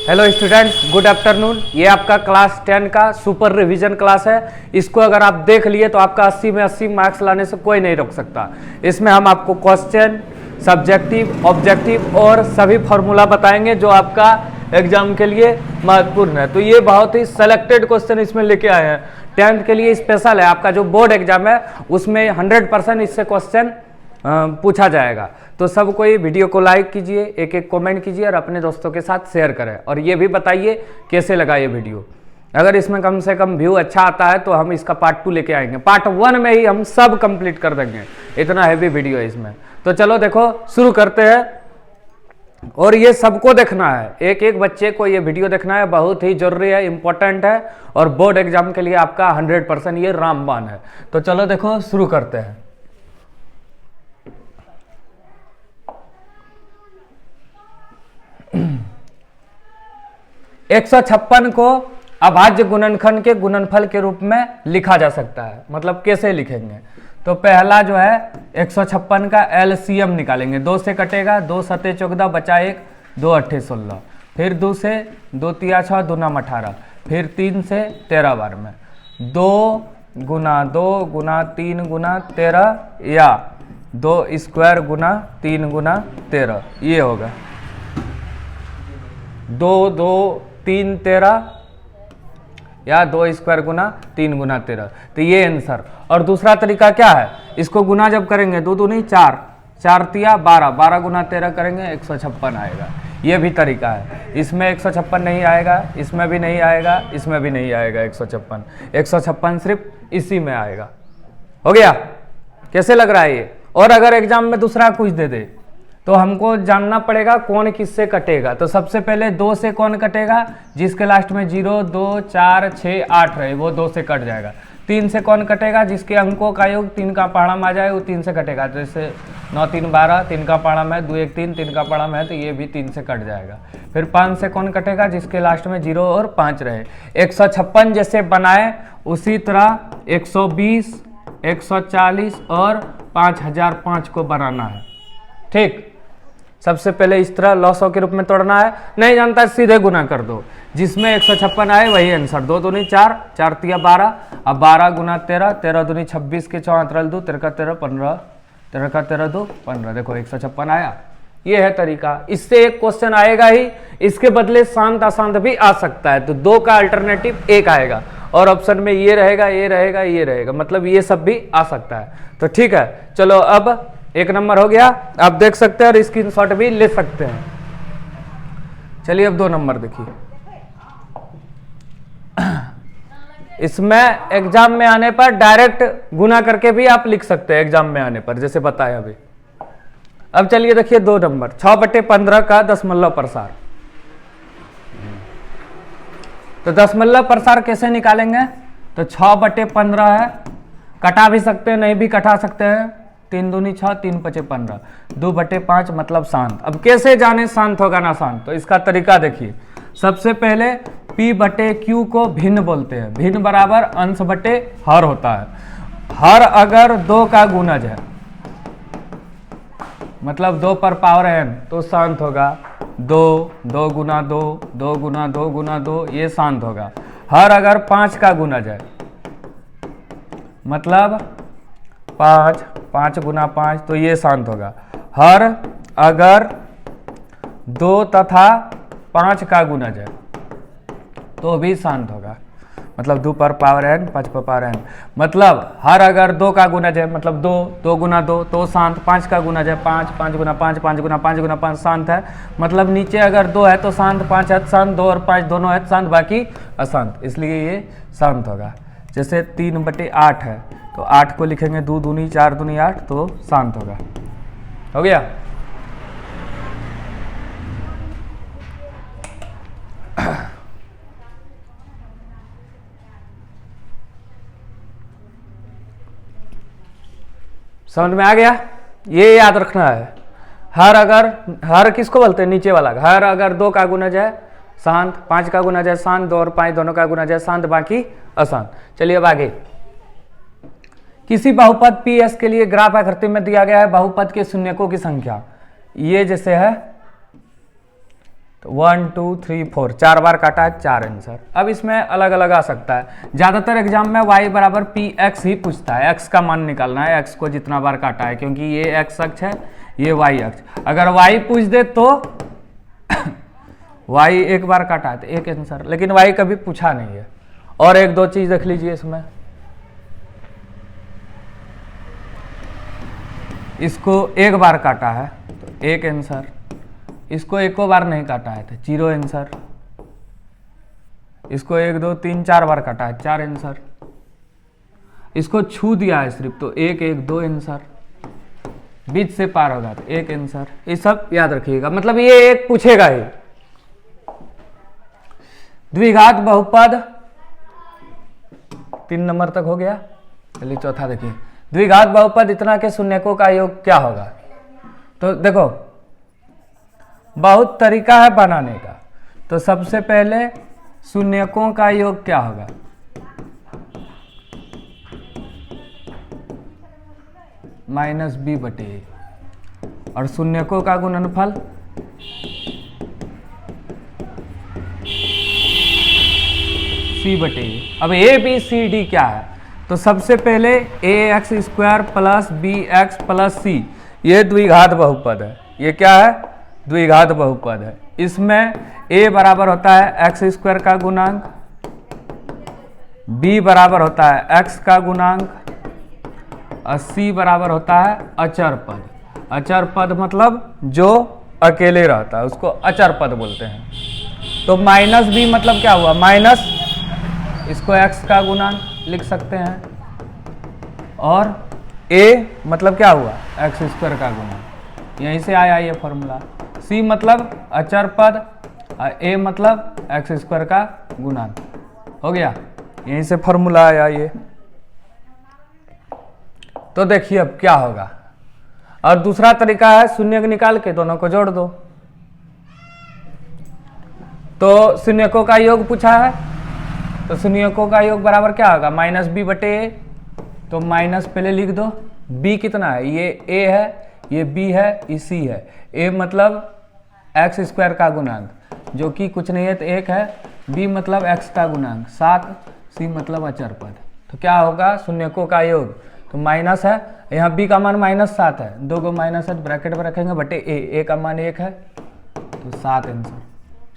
Hello students, good afternoon. ये आपका class 10 का सुपर रिवीजन क्लास है। इसको अगर आप देख लिए तो आपका 80 में 80 मार्क्स लाने से कोई नहीं रोक सकता। इसमें हम आपको क्वेश्चन, सब्जेक्टिव, ऑब्जेक्टिव और सभी फॉर्मूला बताएंगे जो आपका एग्जाम के लिए महत्वपूर्ण है। तो ये बहुत ही सेलेक्टेड क्वेश्चन इसमें लेके आए हैं। 10th के लिए स्पेशल है। आपका जो बोर्ड एग्जाम है उसमें 100% इससे क्वेश्चन पूछा जाएगा। तो सब कोई वीडियो को लाइक कीजिए, एक एक कमेंट कीजिए और अपने दोस्तों के साथ शेयर करें। और ये भी बताइए कैसे लगा ये वीडियो। अगर इसमें कम से कम व्यू अच्छा आता है तो हम इसका पार्ट 2 लेके आएंगे। पार्ट 1 में ही हम सब कंप्लीट कर देंगे, इतना हैवी वीडियो है इसमें। तो चलो देखो शुरू करते हैं। और ये सबको देखना है, एक एक बच्चे को ये वीडियो देखना है, बहुत ही जरूरी है, इंपॉर्टेंट है और बोर्ड एग्जाम के लिए आपका 100% ये रामबाण है। तो चलो देखो शुरू करते हैं। 156 को अभाज्य गुणनखंड के गुणनफल के रूप में लिखा जा सकता है। मतलब कैसे लिखेंगे? तो पहला जो है 156 का एलसीएम निकालेंगे। 2 से कटेगा, 2 सते 14 बचा 1, 2 अट्ठे 16। फिर 2 से 2 तिया 6, 2 नाम 18। फिर 3 से 13 बार में 2 गुना 2 गुना 3 गुना 13 या 2 स्क्वायर गुना 3 गुना 13, ये होगा 2 2 3 13 या 2 स्क्वायर गुना 3 गुना 13। तो ये आंसर। और दूसरा तरीका क्या है? इसको गुना जब करेंगे 2 दूनी 4, 4 तिया 12, 12 गुना 13 करेंगे 156 आएगा। ये भी तरीका है। इसमें 156 नहीं आएगा, इसमें भी नहीं आएगा, इसमें भी नहीं आएगा 156। 156 सिर्फ इसी में आएगा। हो गया? कैसे लग रहा है ये? और अगर एग्जाम में दूसरा कुछ दे दे तो हमको जानना पड़ेगा कौन किससे कटेगा। तो सबसे पहले 2 से कौन कटेगा? जिसके लास्ट में 0 2 4 6 8 रहे वो 2 से कट जाएगा। 3 से कौन कटेगा? जिसके अंकों का योग 3 का पाढ़ा आ जाए वो 3 से कटेगा। जैसे 9 3 12, 3 का पाढ़ा में 2 1 3, 3 का पाढ़ा में तो ये भी 3 से कट जाएगा। फिर 5 से कौन कटेगा? जिसके लास्ट में 0 और 5 रहे। 156 जैसे बनाए उसी तरह 120, 140 और 5005 को बनाना है। ठीक, सबसे पहले इस तरह लॉसों के रूप में तोड़ना है। नहीं जानता सीधे गुना कर दो, जिसमें 156 आए वही आंसर। 2 दूनी 4, 4 तिया 12, अब 12 गुना 13, 13 दूनी 26 के 4 2, 13 का 13 15, 13 का 13 2 15। देखो 156 आया। ये है तरीका। इससे एक क्वेश्चन आएगा ही, इसके बदले शांत अशांत भी आ सकता है। तो 2 का अल्टरनेटिव 1 आएगा और ऑप्शन में ये रहेगा, ये रहेगा, ये रहेगा, मतलब ये सब भी आ सकता है। तो ठीक है, चलो अब 1 नंबर हो गया। आप देख सकते हैं और स्क्रीनशॉट भी ले सकते हैं। चलिए अब 2 नंबर देखिए। इसमें एग्जाम में आने पर डायरेक्ट गुना करके भी आप लिख सकते हैं एग्जाम में आने पर, जैसे बताया अभी। अब चलिए देखिए 2 नंबर 6/15 का दशमलव प्रसार। तो दशमलव प्रसार कैसे निकालेंगे? तो 6/15 है, कटा भी सकते हैं, नहीं भी कटा सकते हैं। 3 दूनी 6, 3 5 15, 2/5 मतलब शांत। अब कैसे जाने शांत होगा ना शांत? तो इसका तरीका देखिए। सबसे पहले P/Q को भिन्न बोलते हैं। भिन्न बराबर अंश बटे हर होता है। हर अगर 2 का गुणज है, मतलब 2 पर पावर n, तो शांत होगा 2, 2 गुना 2, 2 गुना 2 गुना 2, ये शांत होगा। हर अगर 5 का गुणज है, मतलब 5, 5 गुना 5, तो ये शांत होगा। हर अगर 2 तथा 5 का गुणज है तो भी शांत होगा, मतलब 2 पर पावर n, 5 पर पावर n। मतलब हर अगर 2 का गुणज है, मतलब 2, 2 गुना 2 तो शांत। 5 का गुणज है 5, 5 गुना 5, 5 गुना 5 गुना 5 शांत है। मतलब नीचे अगर 2 है तो शांत, 5 है तो शांत, 2 और 5 दोनों है तो शांत, बाकी अशांत, इसलिए ये शांत होगा। जैसे 3/8 है तो 8 को लिखेंगे 2 दूनी 4 दूनी 8, तो शांत होगा। हो गया? समझ में आ गया? ये याद रखना है। हर अगर, हर किसको बोलते हैं? नीचे वाला। हर अगर 2 का गुणज है शांत, 5 का गुणज है शांत, 2 और 5 दोनों का गुणज है शांत, बाकी अशांत। चलिए अब आगे। किसी बहुपद PS के लिए ग्राफ आकृति में दिया गया है बहुपद के शून्यकों की संख्या। ये जैसे है तो 1 2 3 4 4 बार काटा है, 4 आंसर। अब इसमें अलग अलग आ सकता है, ज़्यादातर एग्जाम में y बराबर पी एक्स ही पूछता है, x का मान निकालना है, x को जितना बार काटा है, क्योंकि ये x अक्ष है, ये y अक्ष। अगर y पूछ दे तो y एक बार काटा है तो एक आंसर, लेकिन y कभी पूछा नहीं है। और एक दो चीज देख लीजिए इसमें, इसको एक बार काटा है तो एक आंसर, इसको एको बार नहीं काटा है तो 0 आंसर, इसको 1 2 3 4 बार काटा है 4 आंसर, इसको छू दिया है सिर्फ तो 1 1 2 आंसर, बीच से पार होगा तो 1 आंसर। ये सब याद रखिएगा, मतलब ये एक पूछेगा ही। द्विघात बहुपद 3 नंबर तक हो गया। चलिए चौथा देखिए, द्विघात बहुपद इतना के शून्यकों का योग क्या होगा। तो देखो बहुत तरीका है बनाने का, तो सबसे पहले शून्यकों का योग क्या होगा, -b/a, और शून्यकों का गुणनफल c/a। अब ABCD क्या है, तो सबसे पहले ax² + bx + c, ये द्विघात बहुपद है। ये क्या है, द्विघात बहुपद है। इसमें a बराबर होता है x² का गुणांक, b बराबर होता है x का गुणांक, और c बराबर होता है अचर पद। अचर पद मतलब जो अकेले रहता है उसको अचर पद बोलते हैं। तो -b मतलब क्या हुआ, माइनस, इसको x का गुणांक लिख सकते हैं, और a मतलब क्या हुआ, x² का गुणांक, यहीं से आया ये फॉर्मूला। c मतलब अचर पद, और a मतलब x² का गुणांक, हो गया, यहीं से फॉर्मूला आया ये। तो देखिए अब क्या होगा। और दूसरा तरीका है शून्य निकाल के दोनों को जोड़ दो। तो शून्यकों का योग पूछा है, तो शून्यकों का योग बराबर क्या होगा, -b/a। तो माइनस पहले लिख दो, b कितना है, ये a है, ये b है, ये c है। a मतलब x² का गुणांक, जो कि कुछ नहीं है तो 1 है, b मतलब x का गुणांक 7, c मतलब अचर पद। तो क्या होगा, शून्यकों का योग, तो माइनस है, यहाँ b का मान -7 है, 2 को माइनस है ब्रैकेट में रखेंगे, बटे a का मान 1 है, तो 7 आंसर,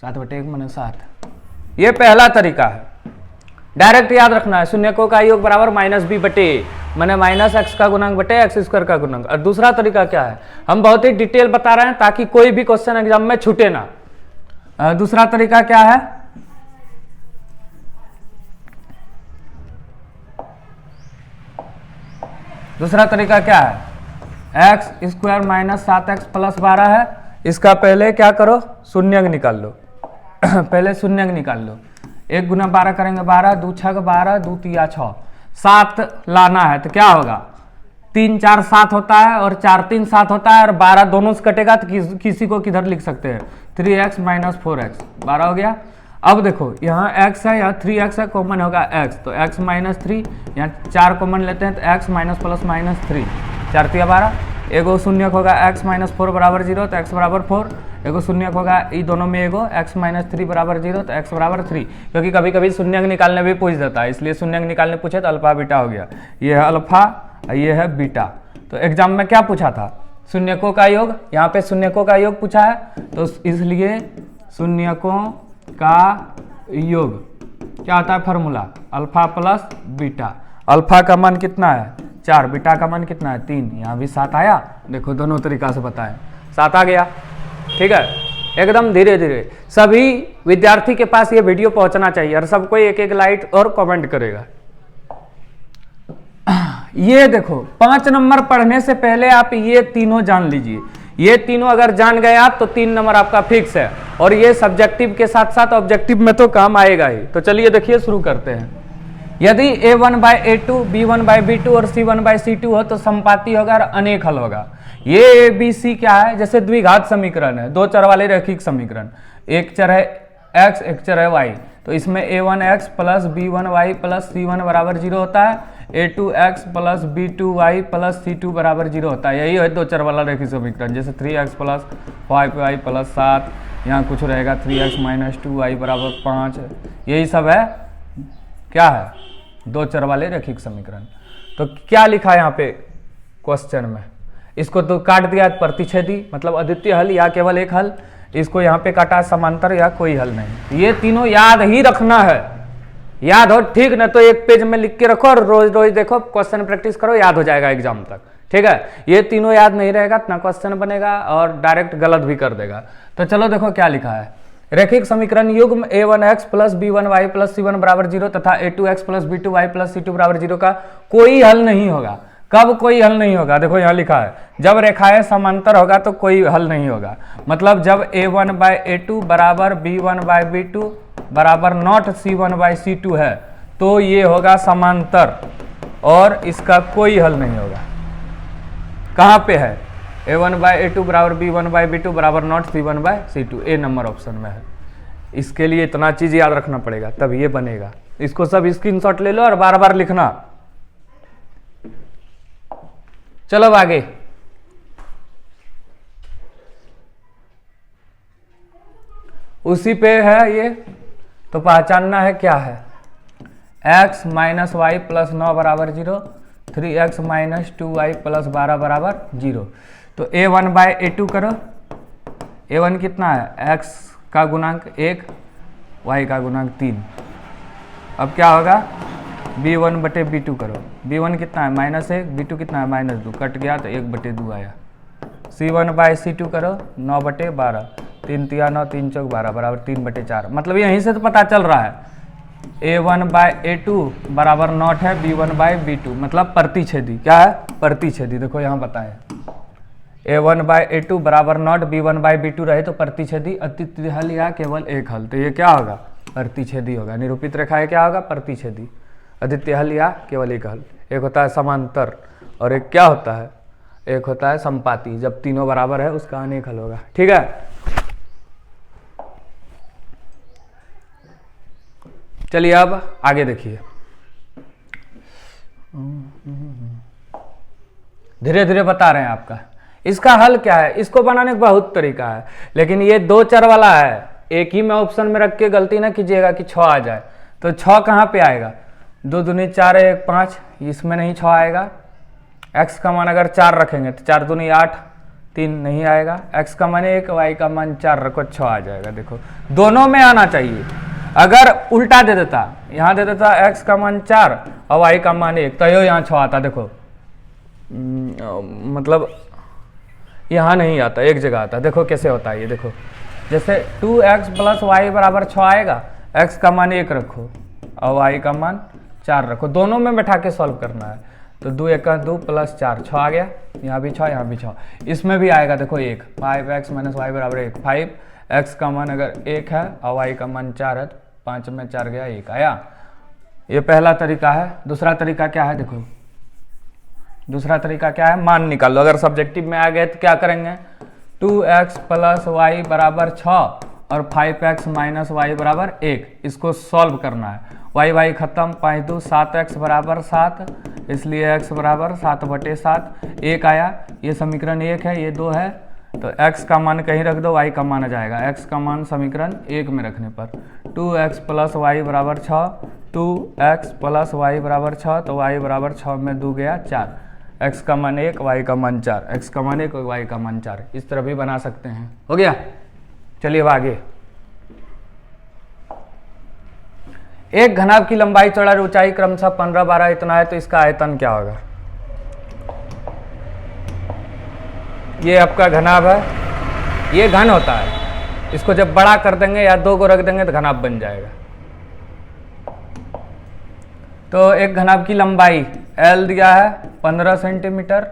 7/1 माने 7। ये पहला तरीका है, डायरेक्ट याद रखना है, शून्यकों का योग बराबर -b/a, माने -x का गुणांक बटे x² का गुणांक। और दूसरा तरीका क्या है, हम बहुत ही डिटेल बता रहे हैं ताकि कोई भी क्वेश्चन एग्जाम में छूटे ना। दूसरा तरीका क्या है, दूसरा तरीका क्या है, x² - 7x + 12 है, इसका पहले क्या करो, शून्यक निकाल लो। पहले शून्यक निकाल लो, 1 × 12 करेंगे 12, 2 × 6 12, 2 × 3 = 6, 7 लाना है तो क्या होगा, 3 4 7 होता है, और 4 3 7 होता है, और 12 दोनों से कटेगा तो किसी को किधर लिख सकते हैं, 3x - 4x, 12 हो गया। अब देखो यहाँ x है, यहाँ 3x है, कॉमन होगा x, तो x - 3, यहाँ 4 कॉमन लेते हैं तो x - 3, 4 × 12, एगो शून्यक होगा x - 4 = 0, तो x = 4, एगो शून्यक होगा ये दोनों में एगो x - 3 = 0, तो x = 3, क्योंकि कभी कभी शून्यक निकालने भी पूछ देता है, इसलिए शून्यक निकालने पूछे तो अल्फा बीटा हो गया, ये है अल्फा, ये है बीटा। तो एग्जाम में क्या पूछा था, शून्यकों का योग, यहाँ पे शून्यकों का योग पूछा है, तो इसलिए शून्यकों का योग क्या होता है, फार्मूला अल्फा + बीटा। अल्फा का मान कितना है 4, बीटा का मान कितना है 3, यहाँ भी 7 आया, देखो दोनों तरीका से बताएं, 7 आ गया। ठीक है, एकदम धीरे धीरे सभी विद्यार्थी के पास ये वीडियो पहुंचना चाहिए, और सबको एक एक लाइक और कमेंट करेगा। ये देखो 5 नंबर पढ़ने से पहले आप ये तीनों जान लीजिए, ये तीनों अगर जान गए आप तो 3 नंबर आपका फिक्स है, और ये सब्जेक्टिव के साथ साथ ऑब्जेक्टिव में तो काम आएगा ही। तो चलिए देखिए शुरू करते हैं। यदि a1/a2, b1/b2 और c1/c2 हो तो संपाती होगा और अनेक हल होगा। ये ABC क्या है, जैसे द्विघात समीकरण है, 2 चर वाले रैखिक समीकरण, एक चर है x, एक चर है y, तो इसमें a1x + b1y + c1 = 0 होता है, a2x plus b2y plus c2 बराबर 0 होता है। यही है दो चर वाला रैखिक समीकरण। जैसे 3x प्लस 5y प्लस 7, यहाँ कुछ रहेगा 3x माइनस 2y बराबर 5, यही सब है क्या है, दो चर वाले रैखिक समीकरण। तो क्या लिखा है यहाँ पे क्वेश्चन में, इसको तो काट दिया प्रतिच्छेदी मतलब अद्वितीय हल या केवल एक हल, इसको यहाँ पे काटा समांतर या कोई हल नहीं। ये तीनों याद ही रखना है, याद हो ठीक ना, तो एक पेज में लिख के रखो और रोज रोज देखो, क्वेश्चन प्रैक्टिस करो, याद हो जाएगा एग्जाम तक। ठीक है, ये तीनों याद नहीं रहेगा ना क्वेश्चन बनेगा और डायरेक्ट गलत भी कर देगा। तो चलो देखो क्या लिखा है, रैखिक समीकरण युग्म a1x plus b1y plus c1 बराबर 0 तथा a2x plus b2y plus c2 बराबर 0 का कोई हल नहीं होगा। कब कोई हल नहीं होगा, देखो यहाँ लिखा है, जब रेखाएं समांतर होगा तो कोई हल नहीं होगा। मतलब जब a1 बाय a2 बराबर b1 बाय b2 बराबर नॉट c1 बाय c2 है तो ये होगा समांतर और इसका कोई हल नहीं होगा। कहाँ पे है, a1 बाय a2 बराबर b1 बाय b2 बराबर not c1 by c2, A number option में है। इसके लिए इतना चीज याद रखना पड़ेगा तब ये बनेगा। इसको सब स्क्रीनशॉट ले लो और बार बार लिखना। चलो अब आगे, उसी पे है ये, तो पहचानना है क्या है, x माइनस वाई प्लस 9 बराबर 0, 3x माइनस 2y प्लस 12 बराबर 0। तो a1 बाय a2 करो, a1 कितना है, x का गुणांक 1, y का गुणांक 3। अब क्या होगा, b1 बटे b2 करो, b1 कितना है -1, b2 कितना है -2, कट गया तो 1 बटे 2 आया। c1 बाय c2 करो, 9 बटे 12, 3 तिया 9, 3 चौक 12 बराबर 3 बटे 4। मतलब यहीं से तो पता चल रहा है a1 बाय a2 बराबर नॉट है b1 बाय b2, मतलब प्रतिच्छेदी। क्या है, प्रतिच्छेदी। देखो यहाँ बताएं, a1 बाय a2 बराबर नॉट b1 बाय b2 रहे तो प्रतिच्छेदी अद्वितीय हल या केवल एक हल। तो ये क्या होगा, प्रतिच्छेदी होगा। निरूपित रेखा है क्या होगा, प्रतिच्छेदी, अद्वितीय हल या केवल एक हल। एक होता है समांतर और एक क्या होता है, एक होता है संपाती। जब तीनों बराबर है उसका अनेक हल होगा। ठीक है, चलिए अब आगे देखिए, धीरे धीरे बता रहे हैं आपका। इसका हल क्या है, इसको बनाने का बहुत तरीका है, लेकिन ये दो चर वाला है, एक ही में ऑप्शन में रख के गलती ना कीजिएगा कि 6 आ जाए। तो 6 कहाँ पे आएगा, 2 दूनी 4 1 5, इसमें नहीं 6 आएगा। x का मान अगर 4 रखेंगे तो 4 दूनी 8, 3 नहीं आएगा। x का मान 1, y का मान 4 रखो, 6 आ जाएगा। देखो दोनों में आना चाहिए। अगर उल्टा दे देता, यहाँ दे देता x का मान 4 और y का मान 1, तो यहाँ 6 आता। देखो मतलब यहाँ नहीं आता, एक जगह आता। देखो कैसे होता है ये, देखो जैसे 2x प्लस वाई बराबर 6 आएगा, x का मान 1 रखो और y का मान 4 रखो, दोनों में बैठा के सॉल्व करना है। तो 2 1 2 प्लस 4, 6 आ गया, यहाँ भी 6, यहाँ भी 6, इसमें भी आएगा। देखो 1, 5x माइनस वाई बराबर 1, 5x का मान अगर 1 है और y का मान 4 है, 5 में 4 गया, 1 आया। ये पहला तरीका है। दूसरा तरीका क्या है, देखो दूसरा तरीका क्या है, मान निकाल लो। अगर सब्जेक्टिव में आ गए तो क्या करेंगे, 2x प्लस वाई बराबर 6 और 5x माइनस वाई बराबर 1, इसको सॉल्व करना है। वाई वाई खत्म, 5 2 7x बराबर 7, इसलिए x बराबर 7 बटे 7, 1 आया। ये समीकरण 1 है, ये 2 है, तो x का मान कहीं रख दो, y का मान आ जाएगा। x का मान समीकरण 1 में रखने पर 2x प्लस वाई बराबर 6, 2x प्लस वाई बराबर 6, तो y बराबर 6 में 2 गया 4, x का मान 1, y का मान 4, x का मान 1 और y का मान 4। इस तरह भी बना सकते हैं। हो गया, चलिए अब आगे। एक घनाभ की लंबाई चौड़ाई ऊंचाई क्रमशः 15 12 इतना है, तो इसका आयतन क्या होगा। ये आपका घनाभ है, ये घन होता है, इसको जब बड़ा कर देंगे या 2 को रख देंगे तो घनाभ बन जाएगा। तो एक घनाभ की लंबाई L दिया है 15 सेंटीमीटर,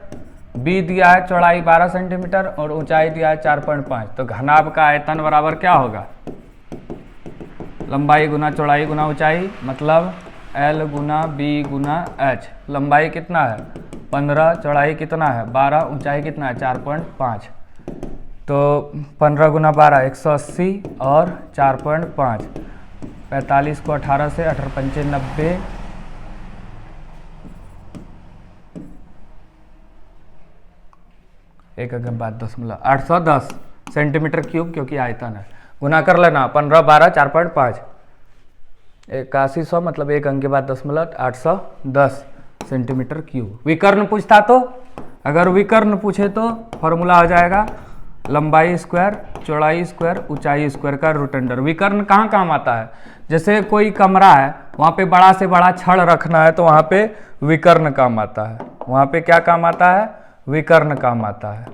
B दिया है चौड़ाई 12 सेंटीमीटर और ऊंचाई दिया है 4.5। तो घनाभ का आयतन बराबर क्या होगा, लंबाई गुना चौड़ाई गुना ऊंचाई, मतलब L गुना B गुना H। लंबाई कितना है 15, चौड़ाई कितना है 12, ऊंचाई कितना है 4.5। तो 15 गुना 12 180 और 4.5, 45 को 18 से 18 पंचे 90, 1 अंक के बाद दशमलव 810 सेंटीमीटर क्यूब, क्योंकि आयतन है। गुना कर लेना 15 12 4.5 8100 मतलब 1 अंक के बाद दशमलव 810 सेंटीमीटर क्यूब। विकर्ण पूछता तो, अगर विकर्ण पूछे तो फॉर्मूला हो जाएगा लंबाई स्क्वायर चौड़ाई स्क्वायर ऊंचाई स्क्वायर का रूट अंडर। विकर्ण कहाँ काम आता है? जैसे कोई कमरा है, वहाँ पे बड़ा से बड़ा छड़ रखना है तो वहाँ पे विकर्ण काम आता है। वहाँ पे क्या काम आता है? विकर्ण काम आता है।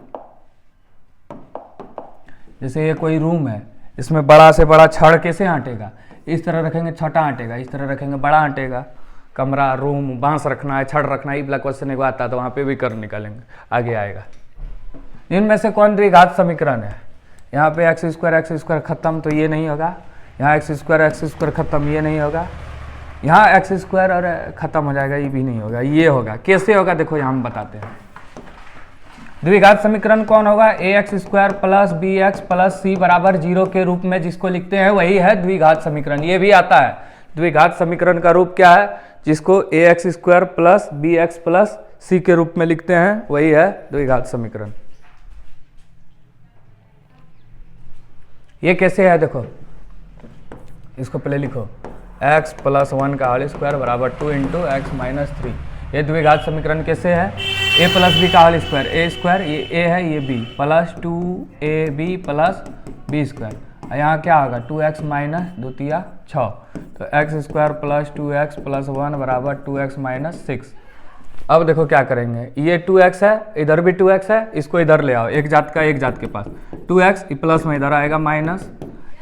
जैसे ये कोई रूम है, इसमें बड़ा से बड़ा छड़ कैसे आंटेगा? इस तरह रखेंगे छोटा आंटेगा, इस तरह रखेंगे बड़ा आंटेगा। कमरा रूम बांस रखना है, छड़ रखना है, ये क्वेश्चन एक आता है तो वहाँ पे विकर्ण निकालेंगे, आगे आएगा। इनमें से कौन द्विघात समीकरण है? यहाँ पे एक्स स्क्वायर खत्म तो ये नहीं होगा, यहाँ एक्स स्क्वायर खत्म ये नहीं होगा, यहाँ एक्स स्क्वायर और खत्म हो जाएगा ये भी नहीं होगा, ये होगा। कैसे होगा देखो यहाँ हम बताते हैं। द्विघात समीकरण कौन होगा? ax square plus B X plus C बराबर 0 के रूप में जिसको लिखते हैं वही है द्विघात समीकरण। ये भी आता है। द्विघात समीकरण का रूप क्या है? जिसको ax square plus B X plus C के रूप में लिखते हैं वही है द्विघात समीकरण। ये कैसे है देखो, इसको पहले लिखो x प्लस 1 का होल स्क्वायर बराबर 2 इंटू एक्स माइनस 3। ये द्विघात समीकरण कैसे है? a प्लस बी का होल स्क्वायर, ए स्क्वायर ये a है ये b plus 2ab plus B square. यहाँ क्या होगा? 2x माइनस 2 तिया 6, तो x square plus 2x plus 1 बराबर 2x माइनस 6। अब देखो क्या करेंगे, ये 2x है, इधर भी 2x है, इसको इधर ले आओ, एक जात का एक जात के पास 2x, प्लस में इधर आएगा माइनस,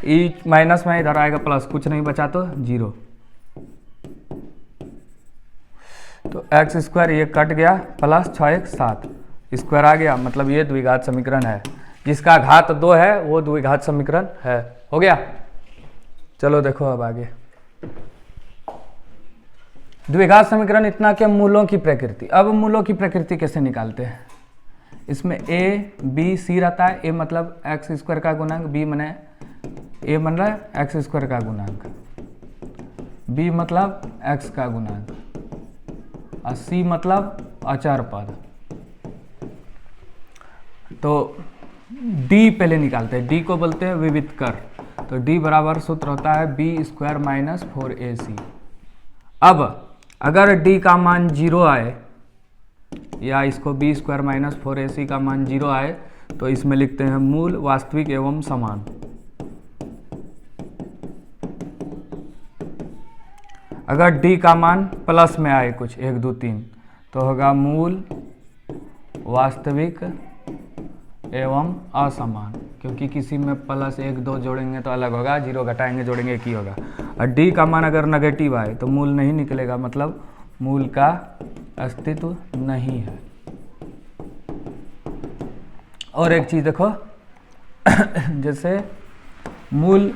ई माइनस में इधर आएगा प्लस, कुछ नहीं बचा तो 0। तो एक्स स्क्वायर ये कट गया, प्लस 6 7 स्क्वायर आ गया, मतलब ये द्विघात समीकरण है। जिसका घात 2 है वो द्विघात समीकरण है। हो गया? चलो देखो अब आगे। द्विघात समीकरण इतना के मूलों की प्रकृति। अब मूलों की प्रकृति कैसे निकालते हैं? इसमें a b c रहता है। a मतलब एक्स स्क्वायर का गुणांक, b मने a बन रहा है एक्स स्क्वायर का गुणांक, b मतलब x का गुणांक और c मतलब अचर पद। तो d पहले निकालते हैं, d को बोलते हैं विविध कर। तो d बराबर सूत्र होता है b स्क्वायर माइनस 4ac। अब अगर d का मान 0 आए या इसको b स्क्वायर माइनस 4ac का मान 0 आए तो इसमें लिखते हैं मूल वास्तविक एवं समान। अगर d का मान प्लस में आए कुछ 1 2 3 तो होगा मूल वास्तविक एवं असमान, क्योंकि किसी में प्लस 1 2 जोड़ेंगे तो अलग होगा, 0 घटाएंगे जोड़ेंगे एक ही होगा। और d का मान अगर नेगेटिव आए तो मूल नहीं निकलेगा, मतलब मूल का अस्तित्व नहीं है। और एक चीज देखो जैसे मूल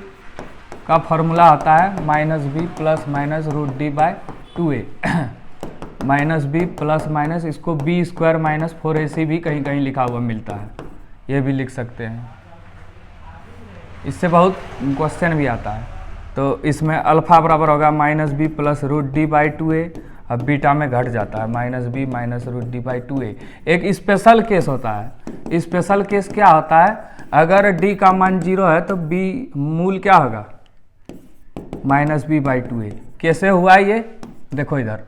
का फॉर्मूला होता है minus B plus minus root D by 2a minus B plus minus, इसको बी स्क्वायर माइनस 4ac भी कहीं कहीं लिखा हुआ मिलता है, ये भी लिख सकते हैं। इससे बहुत क्वेश्चन भी आता है। तो इसमें अल्फा बराबर होगा minus B plus root D by 2a, अब बीटा में घट जाता है minus B minus root D by 2a। एक स्पेशल केस होता है। स्पेशल केस क्या होता है? अगर d का मान 0 है तो b मूल क्या होगा? Minus B by 2a। कैसे हुआ ये देखो इधर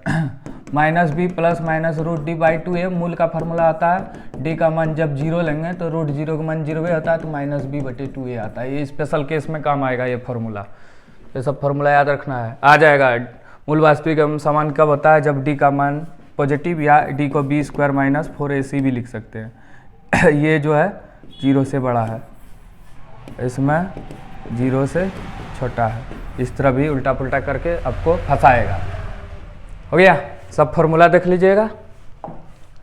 minus B plus minus root D by 2a मूल का फॉर्मूला आता है। d का मान जब 0 लेंगे तो रूट 0 का मान 0 होता है तो माइनस बी बटे 2a आता है। ये स्पेशल केस में काम आएगा ये फॉर्मूला। ये सब फॉर्मूला याद रखना है, आ जाएगा। मूल वास्तविक एवं समान कब होता है? जब d का मान पॉजिटिव, या d को b स्क्वायर माइनस 4ac भी लिख सकते हैं। ये जो है 0 से बड़ा है, इसमें 0 से छोटा है। इस तरह भी उल्टा पुल्टा करके आपको फंसाएगा। हो गया? सब फॉर्मूला देख लीजिएगा,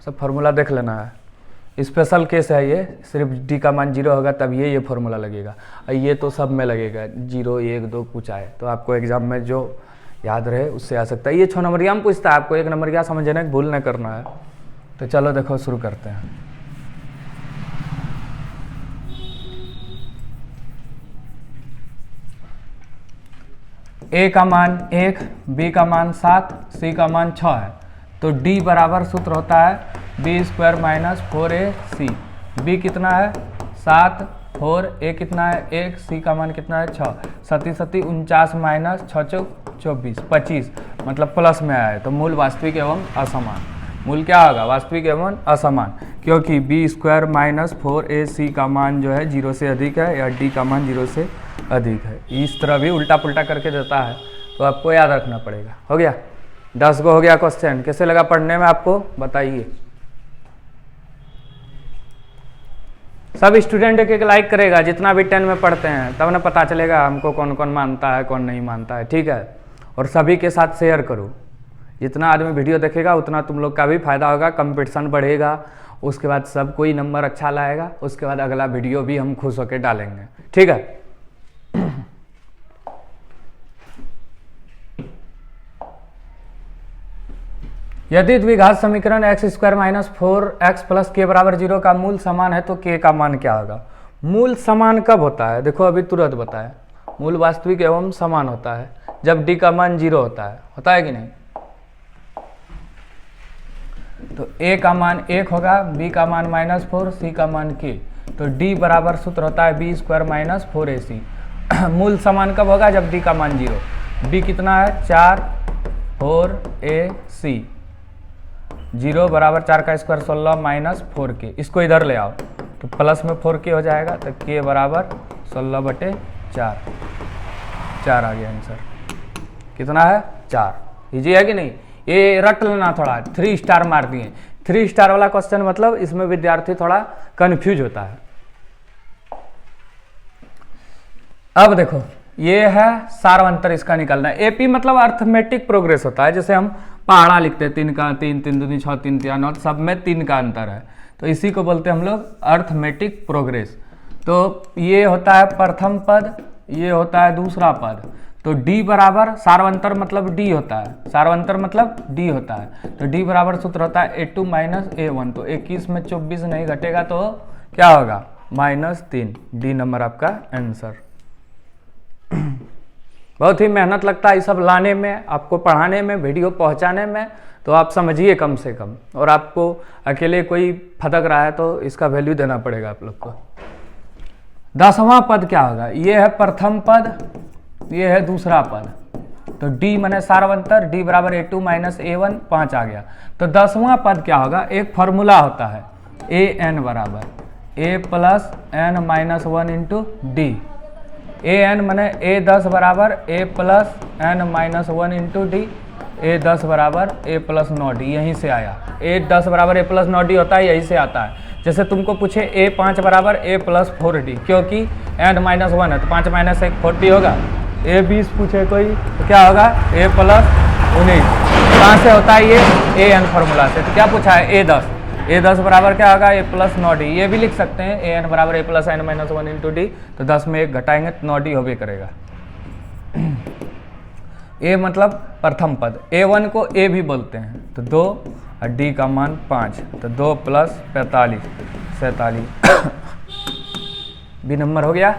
सब फॉर्मूला देख लेना है। स्पेशल केस है ये, सिर्फ d का मान 0 होगा तब ये फॉर्मूला लगेगा, और ये तो सब में लगेगा, 0 1 2 कुछ आए तो आपको एग्जाम में जो याद रहे उससे आ सकता है। ये 6 नंबरिया में पूछता है, आपको 1 नंबरिया समझने की भूल नहीं करना है। तो चलो देखो शुरू करते हैं। a का मान 1, b का मान 7, c का मान 6 है। तो d बराबर सूत्र होता है b square minus 4ac। B कितना है 7, 4, ए कितना है 1, सी का मान कितना है 6, 7 7 49 माइनस 6 24 25, मतलब प्लस में आया है। तो मूल वास्तविक एवं असमान। मूल क्या होगा? वास्तविक एवं असमान, क्योंकि बी स्क्वायर माइनस 4ac का मान जो है 0 से अधिक है या डी का मान 0 से अधिक है। इस तरह भी उल्टा पुल्टा करके देता है, तो आपको याद रखना पड़ेगा। हो गया, 10 गो हो गया क्वेश्चन। कैसे लगा पढ़ने में आपको बताइए। सब स्टूडेंट एक लाइक करेगा जितना भी 10 में पढ़ते हैं, तब ना पता चलेगा हमको कौन कौन मानता है कौन नहीं मानता है, ठीक है। और सभी के साथ शेयर करो, जितना आदमी वीडियो देखेगा उतना तुम लोग का भी फायदा होगा, कंपटीशन बढ़ेगा, उसके बाद सब कोई नंबर अच्छा लाएगा, उसके बाद अगला वीडियो भी हम खुश होकर डालेंगे, ठीक है। यदि द्विघात समीकरण x square minus 4x plus के बराबर 0 का मूल समान है तो के का मान क्या होगा? मूल समान कब होता है? देखो अभी तुरंत बताया, मूल वास्तविक एवं समान होता है जब d का मान 0 होता है कि नहीं? तो a का मान 1 होगा, b का मान -4, c का मान k, तो d बराबर सूत्र होता है b स्क्वायर माइनस 4ac। मूल समान कब होगा? जब d का मान 0। b कितना है 4, 4ac, 0 बराबर 4 का स्क्वायर 16 माइनस 4k, इसको इधर ले आओ तो प्लस में 4k हो जाएगा, तो k बराबर 16/4, 4 आ गया आंसर। कितना है? 4। इजी है कि नहीं? ये रट लेना थोड़ा, 3 स्टार मार दिए। 3 स्टार वाला क्वेश्चन मतलब इसमें विद्यार्थी थोड़ा कंफ्यूज होता है। अब देखो ये है सारांतर, इसका निकालना है। एपी मतलब अर्थमेटिक प्रोग्रेस होता है, जैसे हम पहाड़ा लिखते हैं 3 का 3, 3 दूनी 6, 3 3 9, सब में 3 का अंतर है, तो इसी को बोलते हैं हम लोग अर्थमेटिक प्रोग्रेस। तो ये होता है प्रथम पद, ये होता है दूसरा पद, तो d बराबर सारांतर मतलब d होता है, सारांतर मतलब d होता है, तो d बराबर सूत्र होता है a2 माइनस a1, तो 21 में 24 नहीं घटेगा तो क्या होगा? -3। डी नंबर आपका आंसर। बहुत ही मेहनत लगता है ये सब लाने में, आपको पढ़ाने में, वीडियो पहुंचाने में, तो आप समझिए कम से कम। और आपको अकेले कोई फटक रहा है तो इसका वैल्यू देना पड़ेगा आप लोग को। 10वां पद क्या होगा? ये है प्रथम पद, ये है दूसरा पद, तो d माने सारांतर, d बराबर a2 माइनस a1, 5 आ गया। तो 10वां पद क्या होगा? एक फॉर्मूला होता है an बराबर a plus n minus 1 into D. an माने a10 बराबर a plus n minus 1 into D, a10 बराबर a प्लस 9d, यहीं से आया। a10 बराबर a प्लस 9d होता है, यहीं से आता है। जैसे तुमको पूछे a5 बराबर a प्लस 4d, क्योंकि n माइनस 1 है तो 5 माइनस 1 4d होगा। a20 पूछे कोई तो क्या होगा? a प्लस 19, कहाँ से होता है ये? an फॉर्मूला से। तो क्या पूछा है? a10 बराबर क्या होगा? a plus 9d। ये भी लिख सकते हैं an बराबर a plus n minus 1 into D, तो 10 में 1 घटाएंगे तो 9d होबे करेगा। a मतलब प्रथम पद, a1 को a भी बोलते हैं, तो 2 और d का मान 5, तो 2 प्लस 45, 47 बी नंबर हो गया।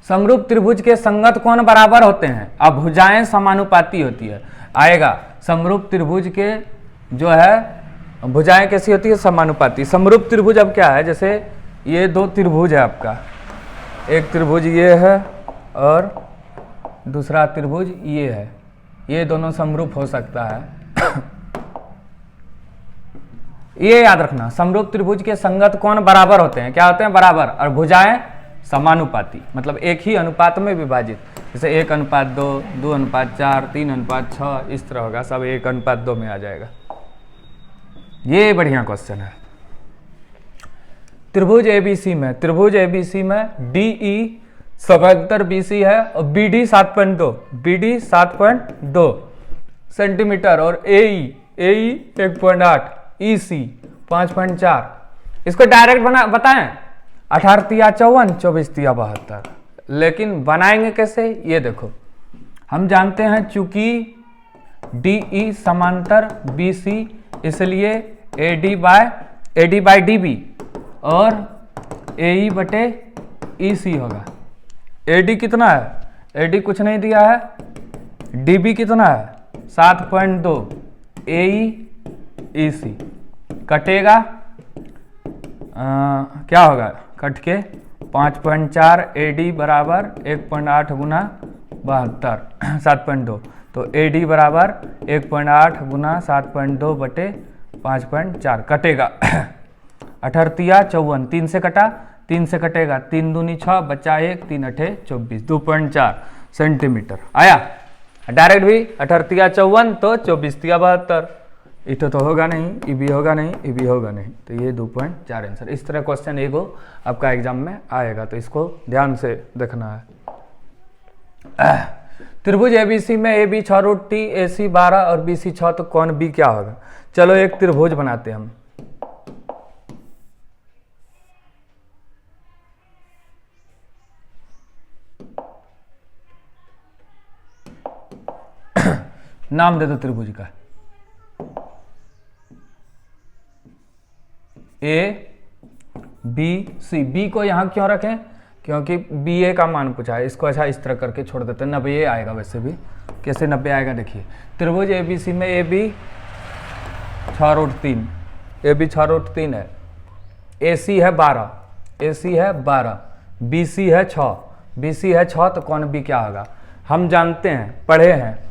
समरूप त्रिभुज के संगत कोण बराबर होते हैं, अब भुजाएं समानुपाती होती है। आएगा समरूप त्रिभुज के जो है भुजाएं कैसी होती है? समानुपाती। समरूप त्रिभुज अब क्या है? जैसे ये 2 त्रिभुज है आपका, एक त्रिभुज ये है और दूसरा त्रिभुज ये है, ये दोनों समरूप हो सकता है। ये याद रखना, समरूप त्रिभुज के संगत कोण बराबर होते हैं। क्या होते हैं? बराबर। और भुजाएं समानुपाती, मतलब एक ही अनुपात में विभाजित, जैसे 1:2, 2:4, 3:6, इस तरह होगा, सब 1:2 में आ जाएगा। ये बढ़िया क्वेश्चन है। त्रिभुज एबीसी में डीई समांतर बीसी है और बीडी 7.2 सेंटीमीटर और एई 1.8, ईसी 5.4। इसको डायरेक्ट बताएं 18 तिया 54, 24 तिया 72, लेकिन बनाएंगे कैसे? ये देखो, हम जानते हैं चूंकि डीई समांतर बीसी, इसलिए एडी बाय डीबी और एई बटे ईसी होगा। एडी कितना है? एडी कुछ नहीं दिया है। डीबी कितना है? 7.2, ए सी कटेगा, क्या होगा, कट के 5.4 AD बराबर 1.8 गुना 72 7.2, तो AD बराबर 1.8 गुना 7.2 बटे 5.4 कटेगा। 18 54, 3 से कटा, 3 से कटेगा, 3 दूनी 6 बचा 1, 3 अठे 24, 2.4 सेंटीमीटर आया। डायरेक्ट भी 18 54 तो 24 72, इतो तो होगा नहीं, ये भी होगा नहीं, ये भी होगा नहीं, तो ये 2.4 आंसर। इस तरह क्वेश्चन एगो आपका एग्जाम में आएगा, तो इसको ध्यान से देखना है। त्रिभुज ABC में AB 6√T, AC 12 और BC 6, तो कौन B क्या होगा। चलो एक त्रिभुज बनाते हैं हम। नाम दे दो त्रिभुज का, ABC। B को यहां क्यों रखें, क्योंकि BA का मान पूछा है। इसको अच्छा इस तरह करके छोड़ देते हैं, 90 आएगा। वैसे भी कैसे 90 आएगा देखिए, त्रिभुज ABC में AB 6√3, AB 6√3 है, AC है 12, AC है 12, BC है 6, BC है 6, तो कौन B क्या होगा। हम जानते हैं, पढ़े हैं,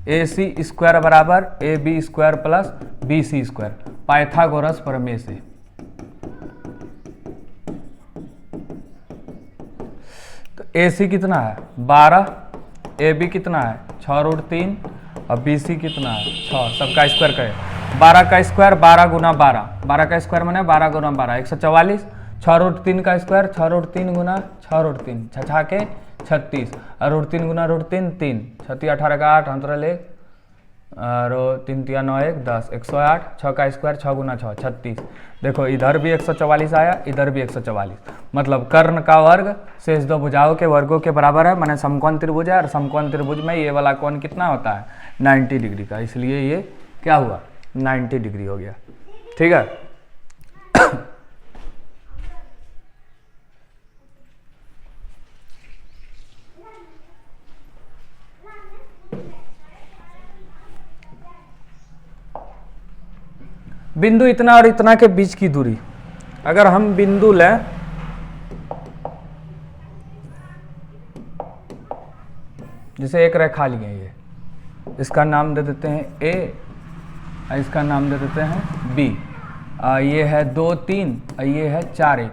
AC स्क्वायर बराबर AB square plus BC square, Pythagoras प्रमेय से। तो AC कितना है 12, AB कितना है 6√3 और BC कितना है 6, सबका स्क्वायर करें। 12 का स्क्वायर 12 गुना 12, 12 का स्क्वायर मैंने 12 गुना 12 144, 6√3 का स्क्वायर 6√3 गुना 6√3 छछा के 36, और √3 गुना √3 3, 36 18 का 8 अंतरल 1 और 3 3 9 1 10 108, 6 का स्क्वायर 6 गुना 6 36। देखो इधर भी 144 आया, इधर भी 144, मतलब कर्ण का वर्ग शेष दो भुजाओं के वर्गों के बराबर है। मैंने समकोण त्रिभुज है, और समकोण त्रिभुज में ये वाला कोण कितना होता है 90 डिग्री का, इसलिए ये क्या हुआ 90 डिग्री हो गया। ठीक है। बिंदु इतना और इतना के बीच की दूरी, अगर हम बिंदु लें, जैसे एक रेखा लिए ये, इसका नाम दे देते हैं A, इसका नाम दे देते हैं B, ये है 2 3 और ये है 4 1।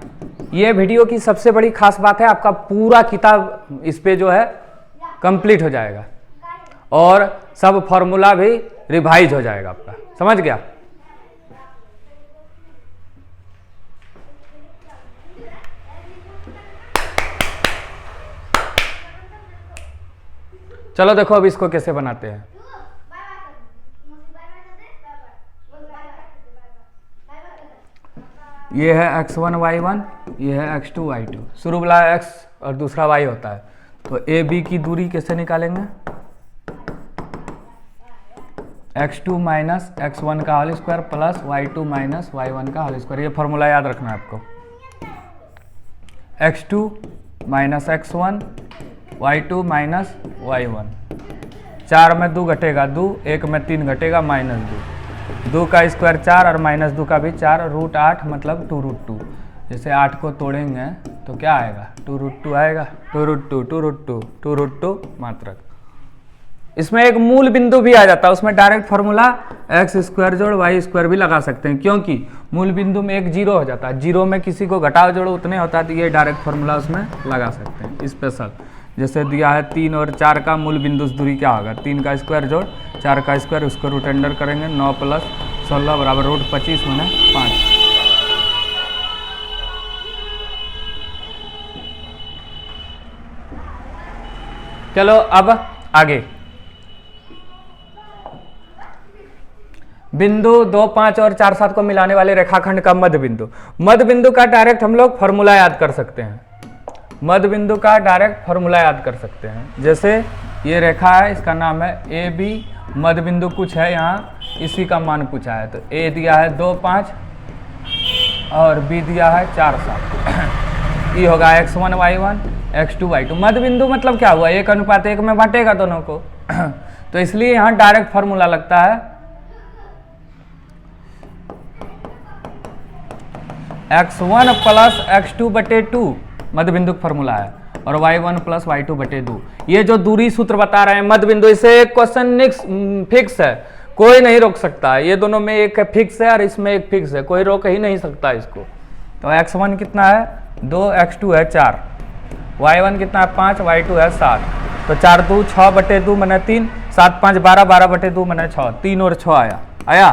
ये वीडियो की सबसे बड़ी खास बात है, आपका पूरा किताब इस पे जो है कंप्लीट हो जाएगा और सब फॉर्मूला भी रिवाइज हो जाएगा आपका, समझ गया। चलो देखो अब इसको कैसे बनाते हैं। ये है x1 y1, ये है x2 y2, शुरू वाला x और दूसरा y होता है, तो ए बी की दूरी कैसे निकालेंगे, x2 माइनस x1 का whole square plus y2 minus y1 का होल स्क्वायर। ये फॉर्मूला याद रखना है आपको, x2 minus x1 y2 minus y1, 4 में 2 घटेगा 2, 1 में 3 घटेगा -2, 2 का स्क्वायर 4 और -2 का भी 4, √8 मतलब 2√2। जैसे 8 को तोड़ेंगे तो क्या आएगा 2√2 आएगा, 2√2 मात्रक। इसमें एक मूल बिंदु भी आ जाता है, उसमें डायरेक्ट फॉर्मूला x स्क्वायर जोड़ y स्क्वायर भी लगा सकते हैं, क्योंकि मूल बिंदु में एक जीरो हो जाता है, जीरो में किसी को घटाओ जोड़ो उतने होता है, तो ये डायरेक्ट फॉर्मूला उसमें लगा सकते हैं स्पेशल। जैसे दिया है 3 और 4 का मूल बिंदु दूरी क्या होगा, 3 का स्क्वायर जोड़ 4 का स्क्वायर, उसको रूट अंडर करेंगे, 9 + 16 बराबर √25 होना 5। चलो अब आगे, बिंदु 2 5 और 4 7 को मिलाने वाले रेखाखंड का मध्य बिंदु, मध्य बिंदु का डायरेक्ट हम लोग फॉर्मूला याद कर सकते हैं, मध्य बिंदु का डायरेक्ट फॉर्मूला याद कर सकते हैं। जैसे ये रेखा है, इसका नाम है ए बी, मध्य बिंदु कुछ है यहाँ, इसी का मान पूछा है, तो ए दिया है 2 5 और बी दिया है 4 7। ये होगा x1 y1 x2 y2। मध्य बिंदु मतलब क्या हुआ, 1:1 में बांटेगा दोनों को तो इसलिए यहाँ डायरेक्ट फॉर्मूला लगता है x1 प्लस x2 बटे 2 मध्य बिंदु का फॉर्मूला है, और y1 प्लस y2 बटे 2। ये जो दूरी सूत्र बता रहे हैं मध्य बिंदु, इसे क्वेश्चन फिक्स है, कोई नहीं रोक सकता। ये दोनों में एक फिक्स है और इसमें एक फिक्स है, कोई रोक ही नहीं सकता इसको। तो x1 कितना है 2, x2 है 4, y1 कितना है 5, y2 है 7। तो 4 2 6 बटे 2 मैंने 3, 7 5 12, 12 बटे 2 मैंने 6, 3 और 6 आया।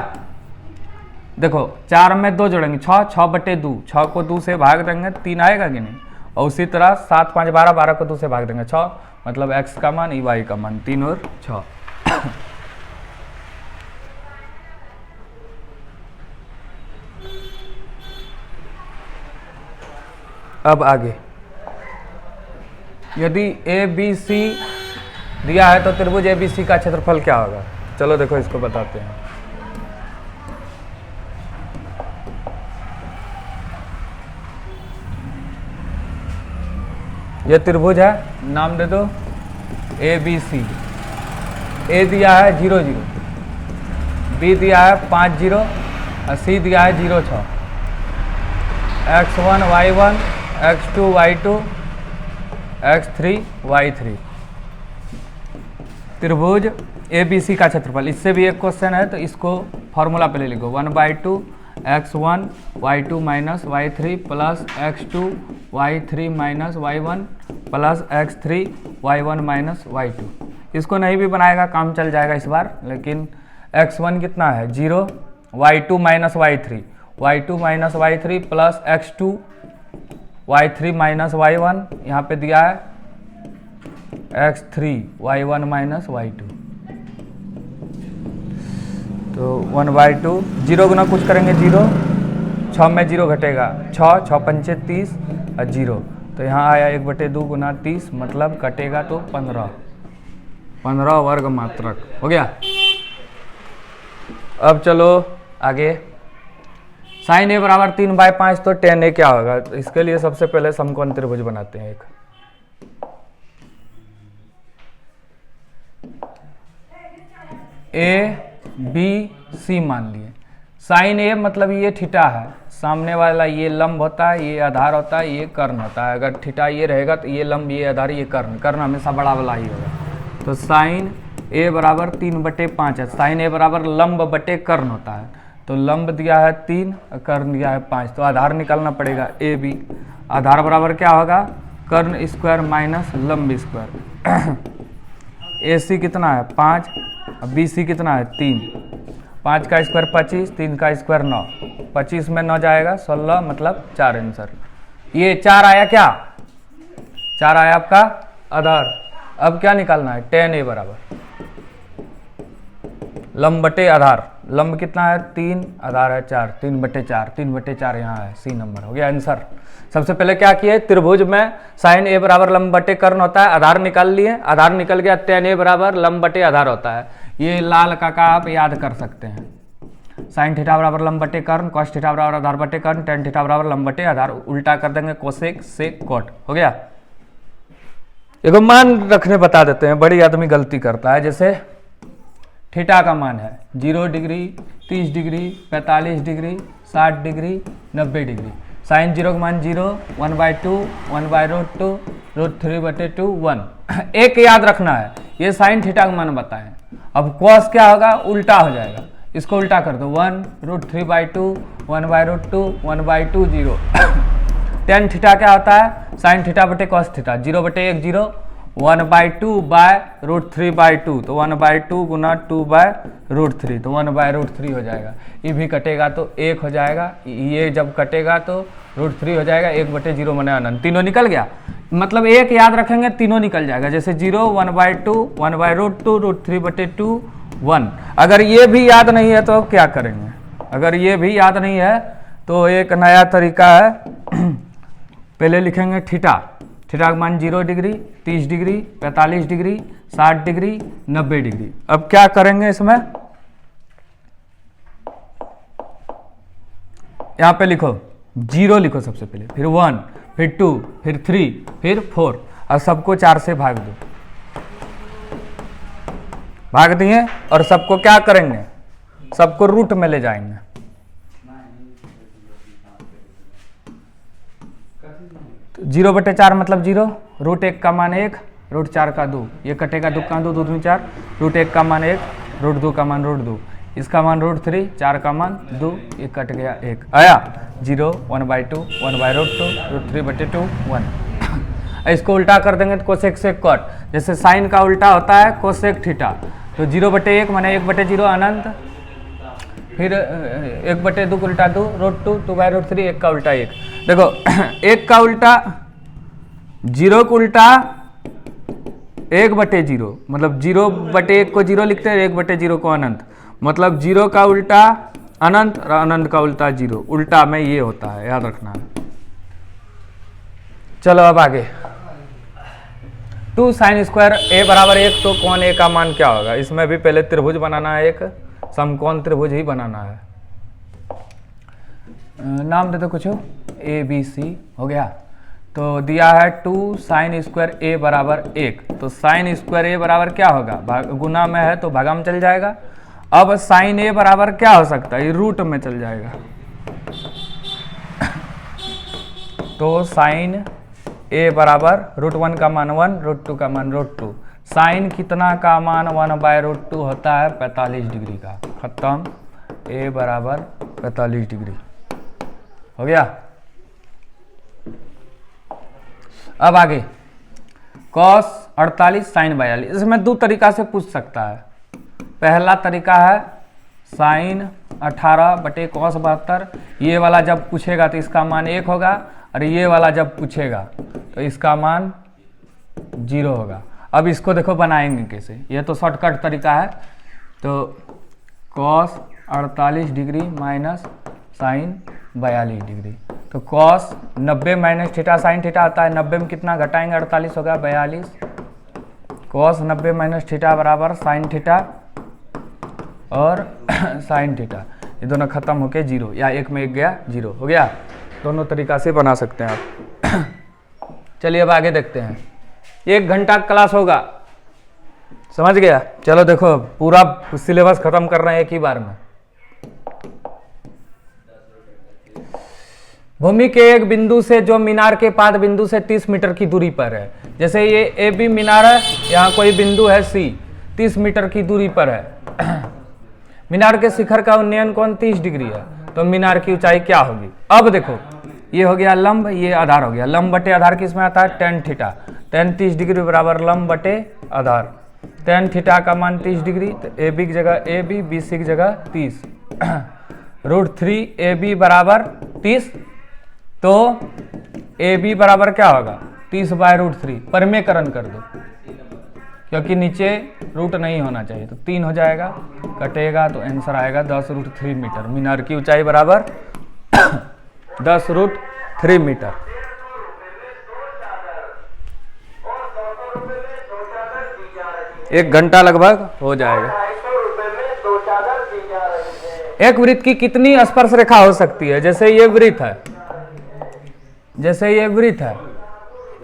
देखो 4 में 2 जोड़ेंगे 6, 6 बटे 2, 6 को 2 से भाग देंगे 3 आएगा कि नहीं। और उसी तरह 7 5 12, 12 को 2 से भाग देंगे 6, मतलब x का मान y का मान 3 और 6। अब आगे, यदि ए बी सी दिया है तो त्रिभुज ए बी सी का क्षेत्रफल क्या होगा। चलो देखो इसको बताते हैं। ये त्रिभुज है, नाम दे दो ए बी सी। ए दिया है 0 0, बी दिया है 5 0 और सी दिया है 0 6। x1 y1, x2 y2, x3 y3। त्रिभुज ए बी सी का क्षेत्रफल। इससे भी एक क्वेश्चन है तो इसको फॉर्मूला पहले लिखो, 1/2 x1 y2 minus y3 plus x2 y3 minus y1 plus x3 y1 minus y2। इसको नहीं भी बनाएगा काम चल जाएगा इस बार, लेकिन x1 कितना है 0, y2 minus y3, y2 minus y3 plus x2 y3 minus y1, यहाँ पे दिया है x3 y1 माइनस y2। तो 1/2, 0 गुना कुछ करेंगे 0, 6 में 0 घटेगा 6, 6 पंचे 30 और 0, तो यहाँ आया 1/2 गुना 30, मतलब कटेगा तो 15 वर्ग मात्रक हो गया। अब चलो आगे, साइन ए बराबर 3/5, तो tan ए क्या होगा। तो इसके लिए सबसे पहले समकोण त्रिभुज बनाते हैं एक। ए बी सी मान लिए। साइन ए मतलब ये थीटा है, सामने वाला ये लंब होता है, ये आधार होता है, ये कर्ण होता है। अगर थीटा ये रहेगा तो ये लंब, ये आधार, ये कर्ण, कर्ण हमेशा बड़ा वाला ही होगा। तो साइन ए बराबर 3/5 है। साइन ए बराबर लंब बटे कर्ण होता है, तो लंब दिया है 3 और कर्ण दिया है 5, तो आधार निकालना पड़ेगा ए बी। आधार बराबर क्या होगा, कर्ण स्क्वायर माइनस लंब स्क्वायर। ए सी कितना है 5, बी सी कितना है 3, 5 का स्क्वायर 25, 3 का स्क्वायर 9, 25 में 9 जाएगा 16, मतलब 4 आंसर। ये 4 आया, क्या 4 आया आपका आधार। अब क्या निकालना है, tan ए बराबर लंब बटे आधार। लंब कितना है 3, आधार है 4, 3/4, 3/4 यहाँ है, सी नंबर हो गया आंसर। सबसे पहले क्या किए, त्रिभुज में साइन ए बराबर लंब बटे कर्ण होता है, आधार निकाल लिए, आधार निकल गया, tan ए बराबर लंब बटे आधार होता है। ये लाल का आप याद कर सकते हैं, साइन थीटा बराबर लंब बटे कर्ण, कॉस थीटा बराबर आधार बटे कर्ण, tan थीटा बराबर लंब बटे आधार, उल्टा कर देंगे कोसेक सेक कॉट हो गया। देखो मान रखने बता देते हैं, बड़ी आदमी गलती करता है। जैसे थीटा का मान है 0 degree, 30 degree, 45 degree, 60 degree, 90 degree. Sine 0 का मान 0, 1/2, 1/√2, √3/2, 1। एक याद रखना है, ये साइन थीटा का मान बताएं। अब कॉस क्या होगा, उल्टा हो जाएगा, इसको उल्टा कर दो, 1 √3/2, 1/√2, 1/2, 0। tan थीटा क्या होता है, साइन थीटा बटे कॉस थीटा, 0/1 0, 1/2 बाय √3/2, तो 1/2 गुना 2/√3, तो 1/√3 हो जाएगा। ये भी कटेगा तो 1 हो जाएगा, ये जब कटेगा तो √3 हो जाएगा, 1/0 माने अनंत, तीनों निकल गया। मतलब एक याद रखेंगे तीनों निकल जाएगा, जैसे 0, 1/2, 1/√2, √3/2, 1। अगर ये भी याद नहीं है तो क्या करेंगे, अगर ये भी याद नहीं है तो एक नया तरीका है, पहले लिखेंगे थीटा, थीटा का मान 0 degree, 30 degree, 45 degree, 60 degree, 90 degree. अब क्या करेंगे इसमें, यहां पे लिखो 0 लिखो सबसे पहले, फिर 1, फिर 2, फिर 3, फिर 4, और सबको 4 से भाग दो। भाग दिए और सबको क्या करेंगे, सबको रूट में ले जाएंगे। 0/4 मतलब 0, √1 का मान 1, √4 का 2, ये कटेगा 2 का 2, 2 दूनी 4, √1 का मान 1, √2 का मान √2, इसका मान √3, 4 का मान 2, ये कट गया 1 आया 0, 1/2, 1/√2, √3/2, 1। इसको उल्टा कर देंगे तो कोसेक सेक कॉट, जैसे साइन का उल्टा होता है कोसेक थीटा, तो 0/1 माने 1/0 अनंत, फिर 1/2 को उल्टा 2, √2, 2/√3, 1 का उल्टा 1। देखो 1 का उल्टा 0 को उल्टा 1/0, मतलब 0/1 को 0 लिखते हैं, 1/0 को अनंत, मतलब 0 का उल्टा अनंत और अनंत का उल्टा 0, उल्टा में ये होता है, याद रखना है। चलो अब आगे 2 sin स्क्वायर a बराबर 1, तो कौन a का मान क्या होगा? इसमें भी पहले त्रिभुज बनाना है, एक समकोण त्रिभुज ही बनाना है। नाम दे दो कुछ, ए बी सी हो गया। तो दिया है 2 sin स्क्वायर a बराबर 1, तो sin स्क्वायर a बराबर क्या होगा? गुना में है तो भागा में चल जाएगा। अब sin a बराबर क्या हो सकता है? ये रूट में चल जाएगा। तो sin a बराबर √1 का मान 1, √2 का मान √2, साइन कितना का मान 1/√2 होता है 45 डिग्री का। खत्म, a बराबर 45 डिग्री हो गया। अब आगे cos 48 sin 42, इसमें दो तरीका से पूछ सकता है। पहला तरीका है sin 18/cos 72, ये वाला जब पूछेगा तो इसका मान 1 होगा, और ये वाला जब पूछेगा तो इसका मान 0 होगा। अब इसको देखो बनाएंगे कैसे, ये तो शॉर्टकट तरीका है। तो cos 48 degree minus sin 42 degree, तो cos 90 minus theta sin theta आता है, 90 में कितना घटाएंगे 48 होगा 42, cos 90 माइनस थीटा बराबर sin थीटा और sin थीटा, ये दोनों खत्म होके 0, या एक में एक गया 0 हो गया। दोनों तरीका से बना सकते हैं आप। चलिए अब आगे देखते हैं। 1 घंटा क्लास होगा, समझ गया? चलो देखो पूरा सिलेबस खत्म कर रहे हैं एक ही बार में। भूमि के एक बिंदु से जो मीनार के पाद बिंदु से 30 मीटर की दूरी पर है, जैसे ये ए बी मीनार है, यहाँ कोई बिंदु है सी, 30 मीटर की दूरी पर है। मीनार के शिखर का उन्नयन कोण 30 डिग्री है, तो मीनार की ऊंचाई क्या होगी? अब देखो ये हो गया लंब, ये आधार हो गया। लंब बटे आधार किस में आता है? tan थीटा, tan 30 डिग्री बराबर लंब बटे आधार। tan थीटा का मान 30 डिग्री, तो ए बी की जगह ए बी, बी सी की जगह 30, √3 ए बी बराबर 30, तो ए बी बराबर क्या होगा? 30/√3, परिमेयकरण कर दो क्योंकि नीचे रूट नहीं होना चाहिए, तो 3 हो जाएगा, कटेगा तो आंसर आएगा 10√3 मीटर। मीनार की ऊंचाई बराबर 10√3 मीटर। एक घंटा लगभग हो जाएगा। एक वृत्त की कितनी स्पर्श रेखा हो सकती है? जैसे ये वृत्त है, जैसे ये वृत्त है,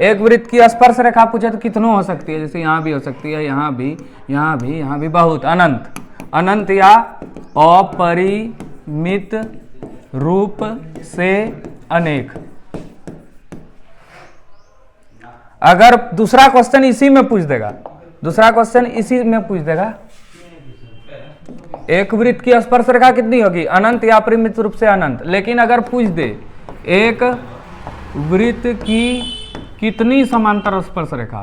एक वृत्त की स्पर्श रेखा पूछे तो कितनों हो सकती है? जैसे यहाँ भी हो सकती है, यहाँ भी, यहाँ भी, यहाँ भी, बहुत, अनंत, अनंत या अपरिमित रूप से अनेक। अगर दूसरा क्वेश्चन इसी में पूछ देगा, दूसरा क्वेश्चन इसी में पूछ देगा, एक वृत्त की स्पर्श रेखा कितनी होगी? अनंत या अपरिमित रूप से अनंत। लेकिन अगर पूछ दे एक वृत्त की कितनी समांतर स्पर्श रेखा,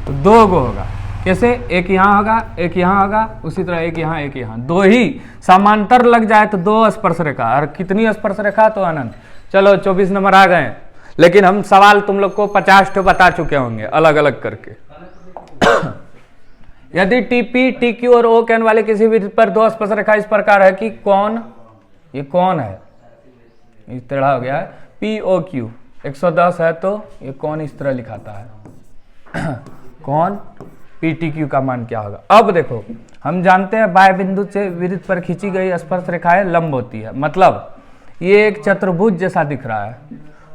तो 2 गो होगा। कैसे? एक यहाँ होगा, एक यहाँ होगा, उसी तरह एक यहाँ, एक यहाँ, 2 ही समांतर लग जाए तो 2 स्पर्श रेखा, और कितनी स्पर्श रेखा? तो अनंत। चलो 24 नंबर आ गए, लेकिन हम सवाल तुम लोग को 50 ठो बता चुके होंगे अलग अलग करके। यदि टीपी, टीक्यू और ओ कैन वाले किसी भी पर 2 स्पर्श रेखा इस प्रकार है कि कौन, ये कौन है, इस तरह हो गया है, पी ओ क्यू 110 है, तो ये कौन इस तरह लिखाता है, कौन पी टी क्यू का मान क्या होगा? अब देखो हम जानते हैं बाह्य बिंदु से वृत्त पर खींची गई स्पर्श रेखाएं लंब होती है, मतलब ये एक चतुर्भुज जैसा दिख रहा है,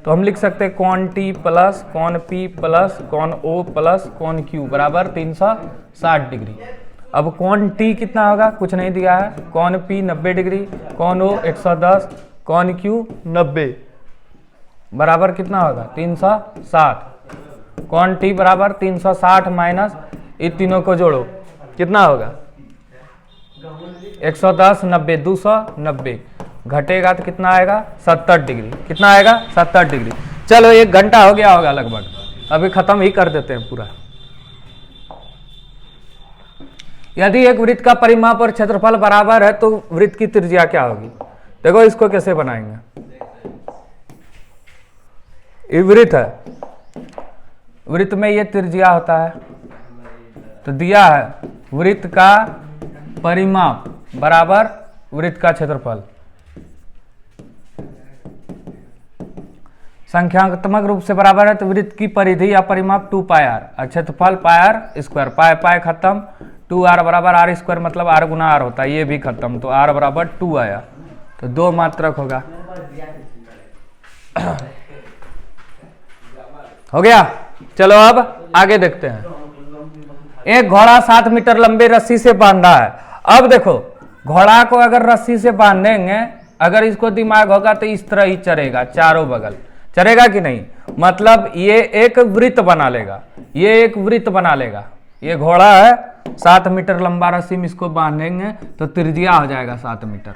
तो हम लिख सकते हैं कौन टी प्लस कौन पी प्लस कौन ओ प्लस कौन क्यू बराबर 360 डिग्री। अब कौन टी कितना होगा, कुछ नहीं दिया है, कौन पी 90 डिग्री, कौन ओ 110, कौन क्यू 90 बराबर कितना होगा 360, कौन टी बराबर 360 माइनस इन तीनों को जोड़ो कितना होगा 110, 90, 290 घटेगा तो कितना आएगा 70 डिग्री, कितना आएगा 70 डिग्री। चलो 1 घंटा हो गया होगा लगभग, अभी खत्म ही कर देते हैं पूरा। यदि एक वृत्त का परिमाप और क्षेत्रफल बराबर है तो वृत्त की त्रिज्या क्या होगी। देखो इसको कैसे बनाएंगे, ये वृत्त है, वृत्त में ये त्रिज्या होता है, तो दिया है वृत्त का परिमाप बराबर वृत्त का क्षेत्रफल, संख्यात्मक रूप से बराबर है तो वृत्त की परिधि या परिमाप 2 पाई आर और क्षेत्रफल पाई आर स्क्वायर, पाई पाई खत्म, 2 आर बराबर आर स्क्वायर मतलब आर गुना आर होता है, ये भी खत्म, तो आर बराबर 2 आया, तो 2 मात्रक होगा। हो गया। चलो अब आगे देखते हैं। एक घोड़ा 7 मीटर लंबे रस्सी से बांधा है। अब देखो घोड़ा को अगर रस्सी से बांधेंगे, अगर इसको दिमाग होगा तो इस तरह ही चरेगा, चारों बगल चरेगा कि नहीं, मतलब ये एक वृत्त बना लेगा, ये एक वृत्त बना लेगा। ये घोड़ा है 7 मीटर लंबा, रस्सी में इसको बांधेंगे तो त्रिज्या हो जाएगा 7 मीटर।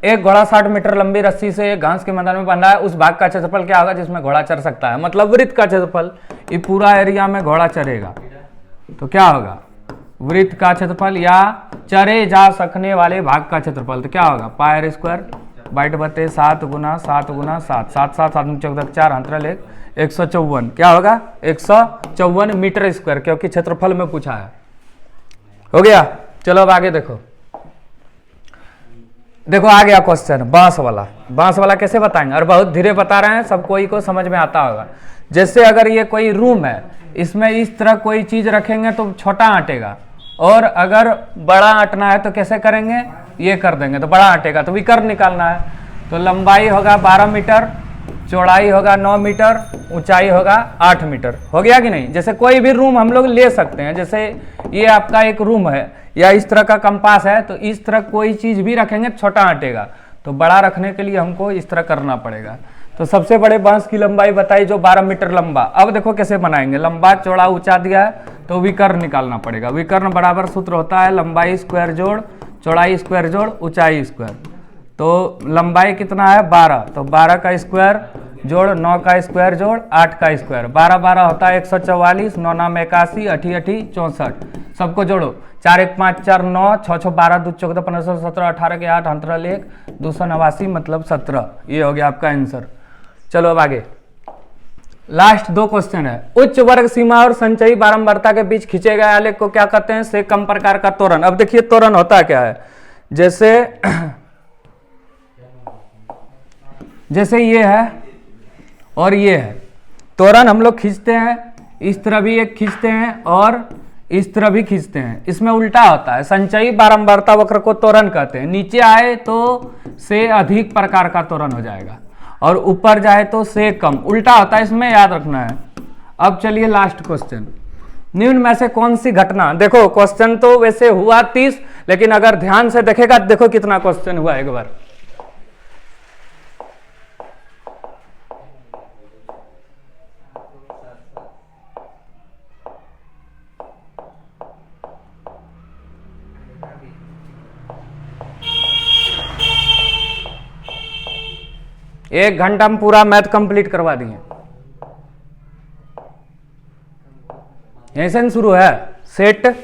एक घोड़ा 60 मीटर लंबी रस्सी से एक घास के मैदान में बांधा है, उस भाग का क्षेत्रफल क्या होगा जिसमें घोड़ा चर सकता है, मतलब वृत्त का क्षेत्रफल। ये पूरा एरिया में घोड़ा चरेगा तो क्या होगा वृत्त का क्षेत्रफल या चरे जा सकने वाले भाग का क्षेत्रफल, तो क्या होगा पाई आर स्क्वायर बाइट बते 7 गुना 7 गुना 7, 7 7 7 14 4 अंतराल 154, क्या होगा 154 मीटर स्क्वायर, क्योंकि क्षेत्रफल में पूछा है। हो गया। चलो अब आगे देखो, देखो आ गया क्वेश्चन बांस वाला। बांस वाला कैसे बताएंगे, और बहुत धीरे बता रहे हैं, सब कोई को समझ में आता होगा। जैसे अगर ये कोई रूम है, इसमें इस तरह कोई चीज रखेंगे तो छोटा आटेगा, और अगर बड़ा आटना है तो कैसे करेंगे, ये कर देंगे तो बड़ा आटेगा, तो विकर्ण निकालना है। तो लंबाई होगा 12 मीटर, चौड़ाई होगा 9 मीटर, ऊंचाई होगा 8 मीटर। हो गया कि नहीं। जैसे कोई भी रूम हम लोग ले सकते हैं, जैसे ये आपका एक रूम है या इस तरह का कंपास है, तो इस तरह कोई चीज भी रखेंगे छोटा आटेगा, तो बड़ा रखने के लिए हमको इस तरह करना पड़ेगा। तो सबसे बड़े बांस की लंबाई बताई जो 12 मीटर लंबा। अब देखो कैसे बनाएंगे, लंबा चौड़ा ऊंचा दिया है तो विकर्ण निकालना पड़ेगा। विकर्ण बराबर सूत्र होता है लंबाई स्क्वायर जोड़ चौड़ाई स्क्वायर जोड़ ऊंचाई स्क्वायर। तो लंबाई कितना है 12, तो 12 का स्क्वायर जोड़ 9 का स्क्वायर जोड़ 8 का स्क्वायर, 12 12 होता है 144, 9 9 81, 8 8 64, सबको जोड़ो 4 1 5 4 9 6 6 12 2 14 15 16 17 18 के 8 अंतराल 1 289 मतलब 17। ये हो गया आपका आंसर। चलो अब आगे लास्ट 2 क्वेश्चन है। उच्च वर्ग सीमा और संचयी बारंबारता के बीच खींचे गए आलेख को क्या कहते हैं, से कम प्रकार का त्वरण। अब देखिए त्वरण होता क्या है, जैसे ये है और ये है, त्वरण हम लोग खींचते हैं, इस तरह भी एक खींचते हैं और इस तरह भी खींचते हैं। इसमें उल्टा होता है, संचयी बारंबारता वक्र को त्वरण कहते हैं। नीचे आए तो से अधिक प्रकार का त्वरण हो जाएगा और ऊपर जाए तो से कम, उल्टा होता है, इसमें याद रखना है। अब चलिए लास्ट क्वेश्चन, निम्न में से कौन सी घटना, देखो क्वेश्चन तो वैसे हुआ 30, लेकिन अगर ध्यान से देखेगा देखो कितना क्वेश्चन हुआ एक बार। एक घंटा में पूरा मैथ कंप्लीट करवा दिए। यहीं से शुरू है सेट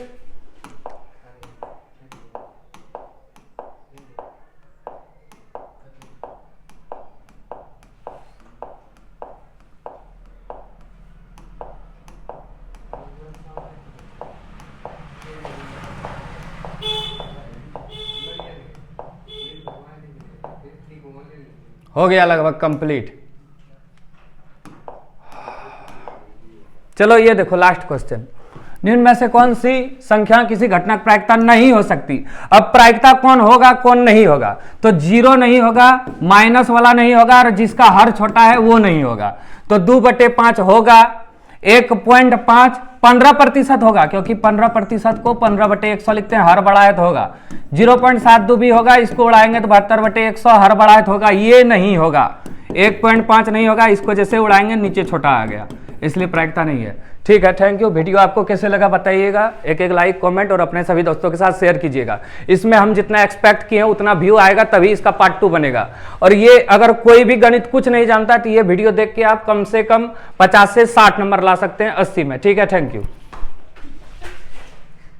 हो गया लगभग कंप्लीट। चलो ये देखो लास्ट क्वेश्चन, निम्न में से कौन सी संख्या किसी घटना की प्रायिकता नहीं हो सकती। अब प्रायिकता कौन होगा कौन नहीं होगा, तो 0 नहीं होगा, माइनस वाला नहीं होगा, और जिसका हर छोटा है वो नहीं होगा। तो 2/5 होगा 1.5 15% होगा, क्योंकि 15% को 15/100 लिखते हैं, हर बड़ा है तो होगा। 0.72 भी होगा, इसको उड़ाएंगे तो 72/100 हर बड़ा है तो होगा। ये नहीं होगा, 1.5 नहीं होगा, इसको जैसे उड़ाएंगे नीचे छोटा आ गया, इसलिए प्रायिकता नहीं है। ठीक है, थैंक यू। वीडियो आपको कैसे लगा बताइएगा, एक लाइक कमेंट और अपने सभी दोस्तों के साथ शेयर कीजिएगा। इसमें हम जितना एक्सपेक्ट किए हैं उतना व्यू आएगा, तभी इसका पार्ट 2 बनेगा। और ये अगर कोई भी गणित कुछ नहीं जानता तो ये वीडियो देख के आप कम से कम 50 से 60 नंबर ला सकते हैं 80 में। ठीक है, थैंक यू।